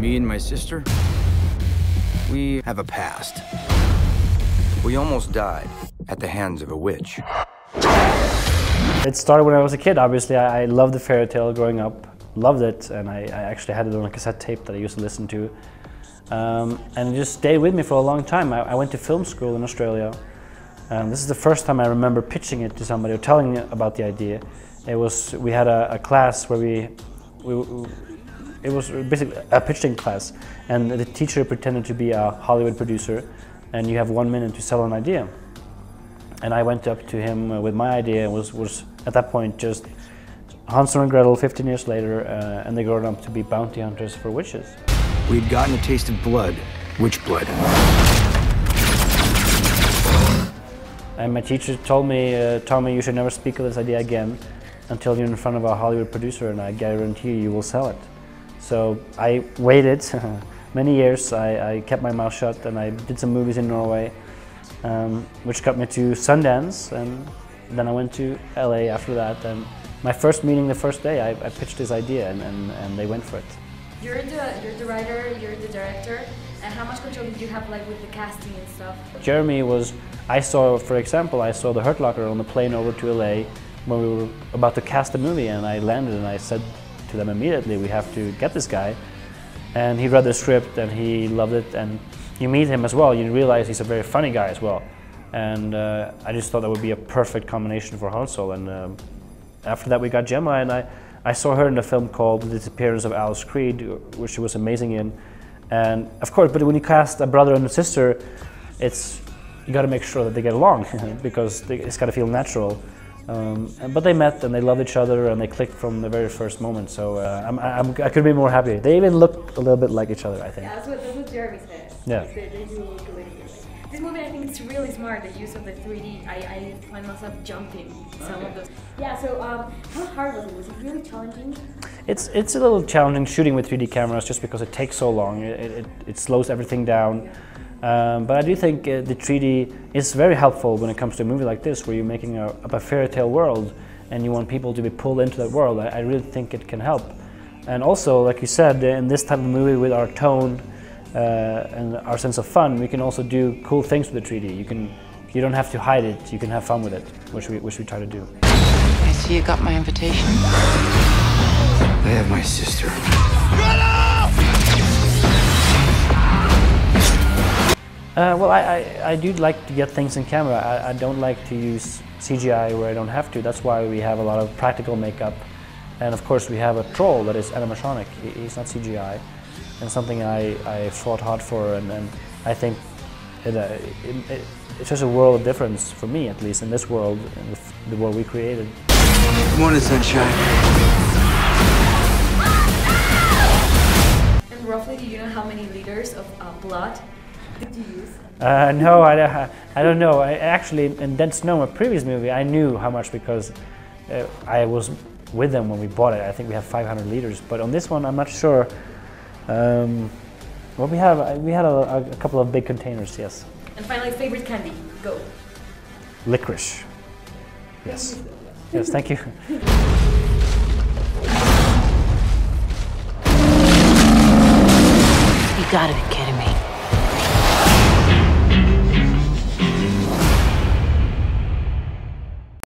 Me and my sister, we have a past. We almost died at the hands of a witch. It started when I was a kid, obviously. I loved the fairy tale growing up, loved it, and I actually had it on a cassette tape that I used to listen to. And it just stayed with me for a long time. I went to film school in Australia. This is the first time I remember pitching it to somebody or telling me about the idea. We had a class where it was basically a pitching class, and the teacher pretended to be a Hollywood producer, and you have 1 minute to sell an idea. And I went up to him with my idea, and was at that point just Hansel and Gretel 15 years later, and they grew up to be bounty hunters for witches. We'd gotten a taste of blood, witch blood. And my teacher told me, Tommy, you should never speak of this idea again until you're in front of a Hollywood producer, and I guarantee you will sell it. So I waited many years. I kept my mouth shut, and I did some movies in Norway, which got me to Sundance, and then I went to LA after that. And my first meeting, the first day, I pitched this idea, and they went for it. You're the writer, you're the director, and how much control did you have with the casting and stuff? Jeremy was, for example, I saw the Hurt Locker on the plane over to LA when we were about to cast the movie, and I landed and I said to them immediately, we have to get this guy. And he read the script and he loved it, and you meet him as well, you realize he's a very funny guy as well. And I just thought that would be a perfect combination for Hansel. And after that we got Gemma, and I saw her in a film called The Disappearance of Alice Creed, which she was amazing in. And of course, but when you cast a brother and a sister, you got to make sure that they get along because it's got to feel natural. But they met and they loved each other and they clicked from the very first moment. So I couldn't be more happy. They even look a little bit like each other, I think. Yeah, that's what Jeremy said. Yeah. They do look a little bit. This movie, I think it's really smart, the use of the 3D. I find myself jumping some of those. Yeah, so how hard was it? Was it really challenging? It's a little challenging shooting with 3D cameras just because it takes so long. It slows everything down. But I do think the 3D is very helpful when it comes to a movie like this, where you're making a fairy tale world and you want people to be pulled into that world. I really think it can help. And also, like you said, in this type of movie with our tone and our sense of fun, we can also do cool things with the 3D. You don't have to hide it, you can have fun with it, which we try to do. I see you got my invitation. I have my sister. Well, I do like to get things in camera. I don't like to use CGI where I don't have to. That's why we have a lot of practical makeup. And of course we have a troll that is animatronic. He's not CGI. And something I fought hard for, and I think it's just a world of difference for me, at least in this world, in the world we created. Good morning, sunshine. And roughly, do you know how many liters of blood did you use? No, I don't know. Actually, in Dead Snow, my previous movie, I knew how much because I was with them when we bought it. I think we have 500 liters, but on this one, I'm not sure. Well, we had a couple of big containers, yes. And finally, favorite candy, go. Licorice. Yes. Yes, thank you. You gotta be kidding me.